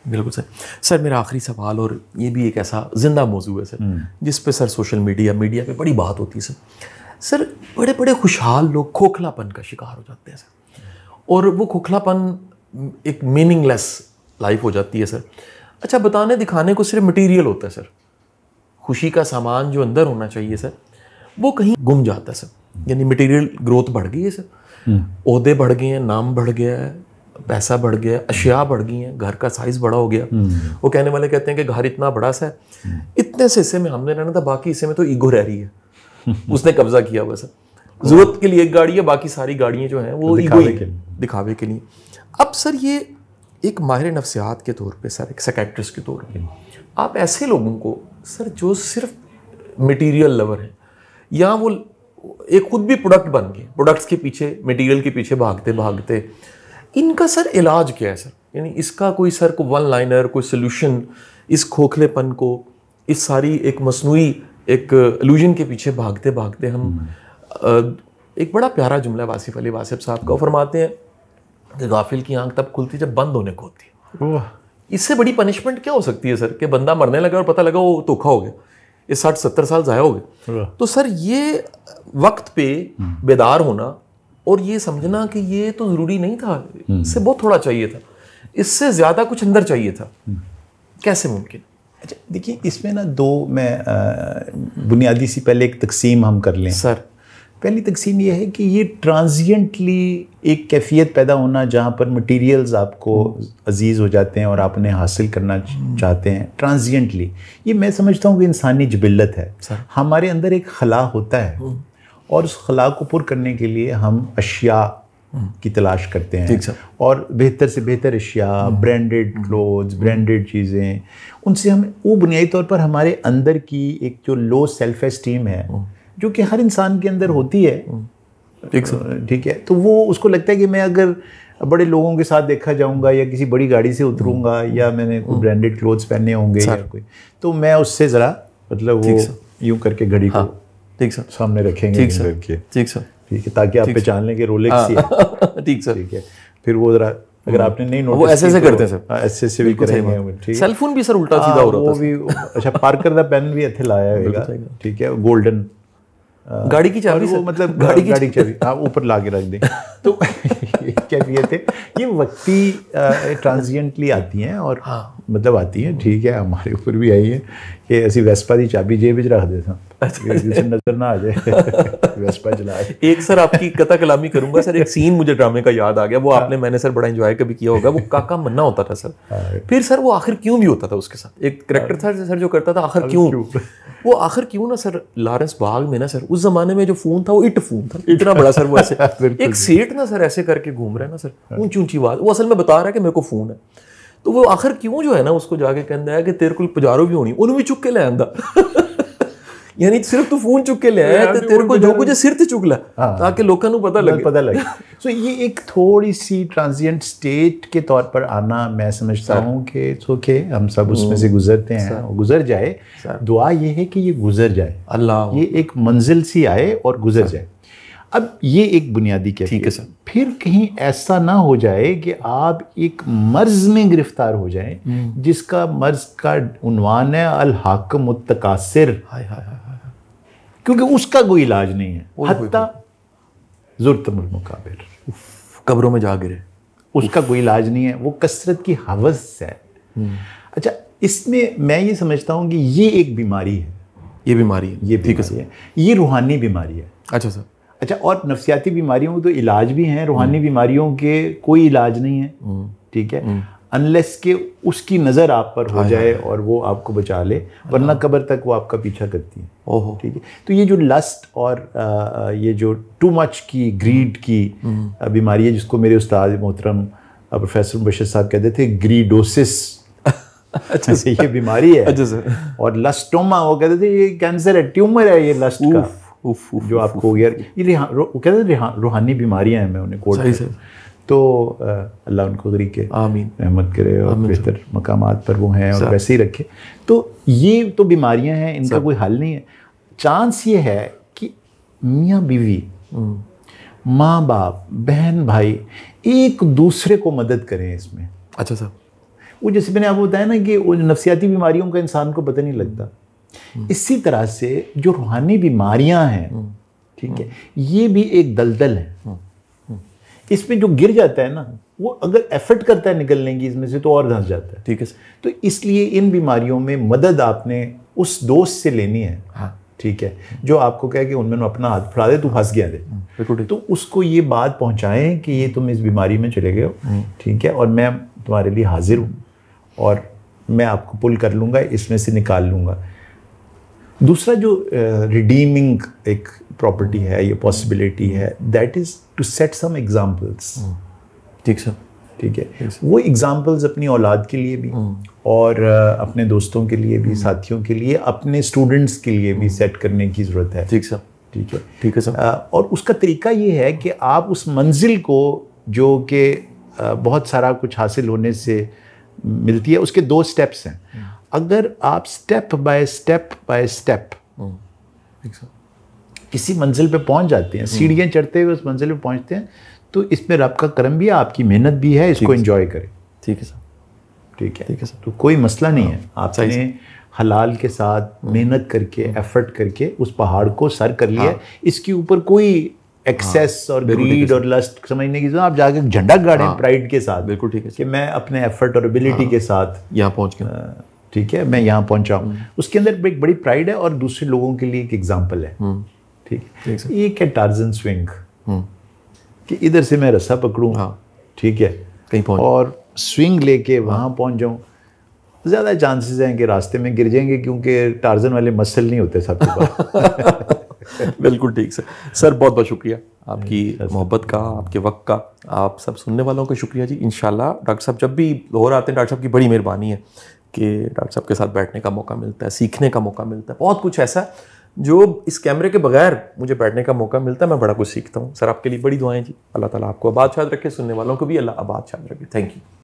बिल्कुल sir. Sir मेरा आखिरी सवाल, और ये भी एक ऐसा जिंदा मौजू है सर जिस पे सर सोशल मीडिया पे बड़ी बात होती है सर। सर बड़े बड़े खुशहाल लोग खोखलापन का शिकार हो जाते हैं सर, और वो खोखलापन एक मीनिंगलेस लाइफ हो जाती है सर। अच्छा, बताने दिखाने को सिर्फ मटेरियल होता है सर, खुशी का सामान जो अंदर होना चाहिए सर वो कहीं गुम जाता है सर। यानी मटेरियल ग्रोथ बढ़ गई है सर, ओहदे बढ़ गए हैं, नाम बढ़ गया है, पैसा बढ़ गया, अशिया बढ़ गई हैं, घर का साइज बड़ा हो गया। वो कहने वाले कहते हैं कि घर इतना बड़ा सा है, इतने से हिस्से में हमने रहना था, बाकी हिस्से में तो ईगो रह रही है उसने कब्जा किया हुआ सर। जरूरत के लिए एक गाड़ी है, बाकी सारी गाड़ियां जो हैं वो ईगो दिखावे के लिए। अब सर ये एक माहिर नफ्सियात के तौर पे सर, एक साइकियाट्रिस्ट के तौर पे आप ऐसे लोगों को सर जो सिर्फ मटेरियल लवर हैं, या वो एक खुद भी प्रोडक्ट बन गए, प्रोडक्ट्स के पीछे, मटेरियल के पीछे भागते भागते, इनका सर इलाज क्या है सर? यानी इसका कोई सर को वन लाइनर, कोई सोल्यूशन इस खोखलेपन को, इस सारी एक मसनूई एक इल्यूजन के पीछे भागते भागते हम एक बड़ा प्यारा जुमला वासिफ अली वासिफ साहब का फरमाते हैं कि गाफिल की आंख तब खुलती जब बंद होने को होती है। इससे बड़ी पनिशमेंट क्या हो सकती है सर कि बंदा मरने लगा और पता लगा वो धोखा हो गया, ये 60-70 साल ज़ाया हो गए। तो सर ये वक्त पे बेदार होना और ये समझना कि ये तो ज़रूरी नहीं था, इससे बहुत थोड़ा चाहिए था, इससे ज़्यादा कुछ अंदर चाहिए था, कैसे मुमकिन? अच्छा देखिए, इसमें ना दो मैं बुनियादी सी पहले एक तकसीम हम कर लें सर। पहली तकसीम ये है कि ये ट्रांजिएंटली एक कैफियत पैदा होना जहाँ पर मटेरियल्स आपको अजीज़ हो जाते हैं और आप उन्हें हासिल करना चाहते हैं ट्रांजिएंटली, ये मैं समझता हूँ कि इंसानी जबिल्लत है। हमारे अंदर एक खला होता है और उस खला को पुर करने के लिए हम अशिया की तलाश करते हैं, और बेहतर से बेहतर अशिया, ब्रांडेड क्लोथ्स, ब्रांडेड चीज़ें, उनसे हम वो बुनियादी तौर पर हमारे अंदर की एक जो लो सेल्फ एस्टीम है जो कि हर इंसान के अंदर होती है, ठीक है, तो वो उसको लगता है कि मैं अगर बड़े लोगों के साथ देखा जाऊंगा या किसी बड़ी गाड़ी से उतरूंगा या मैंने कोई ब्रांडेड क्लोथ्स पहने होंगे या कोई, तो मैं उससे ज़रा मतलब वो यूं करके घड़ी को ठीक सर सामने रखेंगे, ठीक सर, ठीक है, ताकि आप पहचान लें कि रोलेक्स ही है, ठीक सर, ठीक है। फिर वो ज़रा अगर आपने नहीं नोटिस, वो ऐसे करते हैं सर, ऐसे भी करेंगे, ठीक है। सेल फोन भी सर उल्टा सीधा हो रहा था, वो भी अच्छा, पार्कर दा पेन भी इत्थे लाया होगा, ठीक है, गोल्डन गाड़ी की चाबी, वो मतलब गाड़ी की चाबी आप ऊपर ला के रख दें। तो कैफियत है ये वक्ती ट्रांजिएंटली आती हैं और मतलब आती हैं, ठीक है, हमारे ऊपर भी आई है कि ऐसी वेस्पा की चाबी जेब में रख देता, नजर ना आ जाए वेस्पा चलाए। एक सर आपकी कथा कलामी करूंगा सर, एक सीन मुझे ड्रामे का याद आ गया, वो आपने मैंने सर बड़ा एंजॉय कभी किया होगा, वो काका मन्ना होता था सर, फिर सर वो आखिर क्यों भी होता था, उसके साथ एक करेक्टर था सर जो करता था आखिर क्यों, वो आखिर क्यों ना सर, लॉरेंस बाग में ना सर, उस जमाने में जो फोन था वो इट फोन था, इतना बड़ा सर, वो ऐसे एक सेठ ना सर ऐसे करके घूम रहा है ना सर, ऊंची ऊंची आवाज, वो असल में बता रहा है कि मेरे को फोन है, तो वो आखिर क्यों जो है ना उसको जाके कहता है कि तेरे को पजारो भी होनी, उन्हें भी चुक के ले आंदा यानी सिर्फ तू फोन चुक के ले आया तो तेरे को जो कुछ सिर ते चुक ला ताकि लोगों को पता लगे। सो ये एक थोड़ी सी ट्रांजिएंट स्टेट के तौर पर आना, मैं समझता हूँ कि ओके, हम सब उसमें से गुजरते हैं, गुजर जाए, दुआ ये है कि ये गुजर जाए, अल्लाह, ये एक मंजिल सी आए और गुजर जाए। अब ये एक बुनियादी कैफियत है सर। फिर कहीं ऐसा ना हो जाए कि आप एक मर्ज में गिरफ्तार हो जाएं जिसका मर्ज का उन्वान है अल हाकिम मुत्तकासिर, क्योंकि उसका कोई इलाज नहीं है, हत्ता ज़ुर्तमुल मुकाबिर, कब्रों में जा गिरे, उसका कोई इलाज नहीं है, वो कसरत की हवस है। अच्छा, इसमें मैं ये समझता हूँ कि ये एक बीमारी है, ये बीमारी है, ये बीमारी है, ये रूहानी बीमारी है। अच्छा सर। अच्छा, और नफ्सियाती बीमारियों के तो इलाज भी हैं, रूहानी बीमारियों के कोई इलाज नहीं है, ठीक है, अनलेस के उसकी नज़र आप पर हो जाए और वो आपको बचा ले, वरना कब्र तक वो आपका पीछा करती है, ठीक है। तो ये जो लस्ट और ये जो टू मच की ग्रीड की बीमारी है, जिसको मेरे उस्ताद मोहतरम प्रोफेसर मुबश्शिर साहब कहते थे ग्रीडोसिस, अच्छा से ये बीमारी है। अच्छा सर। और लस्टोमा, वो कहते थे ये कैंसर है, ट्यूमर है ये लस्ट का, जो आपको हो गया, ये कहते थे रूहानी बीमारियां हैं, मैं उन्हें कोट करता हूं। तो अल्लाह उनको तरीके आमीन रहमत करे और बेहतर मकामात पर वो हैं और वैसे ही रखे। तो ये तो बीमारियां हैं, इनका कोई हल नहीं है। चांस ये है कि मियाँ बीवी, माँ बाप, बहन भाई एक दूसरे को मदद करें इसमें। अच्छा सर। वो जैसे मैंने आपको बताया ना कि वो नफ्सियाती बीमारियों का इंसान को पता नहीं लगता, इसी तरह से जो रूहानी बीमारियां हैं, ठीक है, ये भी एक दलदल है। इसमें जो गिर जाता है ना, वो अगर एफर्ट करता है निकलने की इसमें से, तो और धंस जाता है। ठीक है। तो इसलिए इन बीमारियों में मदद आपने उस दोस्त से लेनी है, ठीक है, जो आपको कहे कि उनमें अपना हाथ फड़ा दे, तू फंस गया दे, तो उसको ये बात पहुंचाएं कि ये तुम इस बीमारी में चले गए हो, ठीक है, और मैं तुम्हारे लिए हाजिर हूँ और मैं आपको पुल कर लूँगा, इसमें से निकाल लूँगा। दूसरा जो रिडीमिंग एक प्रॉपर्टी है, ये पॉसिबिलिटी है, that is to set some examples. ठीक सर। ठीक है, वो एग्जाम्पल्स अपनी औलाद के लिए भी और अपने दोस्तों के लिए भी, साथियों के लिए, अपने स्टूडेंट्स के लिए भी सेट करने की ज़रूरत है। ठीक सर। ठीक है, ठीक है सर। और उसका तरीका ये है कि आप उस मंजिल को, जो कि बहुत सारा कुछ हासिल होने से मिलती है, उसके 2 स्टेप्स हैं। अगर आप स्टेप बाय स्टेप किसी मंजिल पे पहुंच जाते हैं, सीढ़ियाँ चढ़ते हुए उस मंजिल पे पहुंचते हैं, तो इसमें रब का करम भी है, आपकी मेहनत भी है, इसको एंजॉय करें। ठीक है सर। ठीक है, ठीक है सर। तो कोई मसला नहीं है, आपने हलाल के साथ मेहनत करके, एफर्ट करके उस पहाड़ को सर कर लिया। इसके ऊपर कोई एक्सेस और ग्रीड और लस्ट समझने की जरूरत, आप जाके झंडा गाड़ें प्राइड के साथ। बिल्कुल ठीक है कि मैं अपने एफर्ट और एबिलिटी के साथ यहाँ पहुँच गया, ठीक है, मैं यहाँ पहुँचा हूँ, उसके अंदर एक बड़ी प्राइड है और दूसरे लोगों के लिए एक एग्जाम्पल है। ठीक है, एक है टार्जन स्विंग, कि इधर से मैं रस्सा पकड़ूं, ठीक है, कहीं पहुंच और स्विंग लेके वहां पहुंच जाऊं। ज़्यादा चांसेस हैं कि रास्ते में गिर जाएंगे, क्योंकि टार्जन वाले मसल नहीं होते सबके पास। बिल्कुल ठीक सर। बहुत बहुत शुक्रिया आपकी मोहब्बत का, आपके वक्त का, आप सब सुनने वालों का शुक्रिया जी। इंशाल्लाह डॉक्टर साहब जब भी लाहौर आते हैं, डॉक्टर साहब की बड़ी मेहरबानी है कि डॉक्टर साहब के साथ बैठने का मौका मिलता है, सीखने का मौका मिलता है। बहुत कुछ ऐसा जो इस कैमरे के बगैर मुझे बैठने का मौका मिलता है, मैं बड़ा कुछ सीखता हूँ। सर आपके लिए बड़ी दुआएं जी। अल्लाह ताला आपको आबाद शाद रखे, सुनने वालों को भी अल्लाह आबाद शाद रखे। Thank you.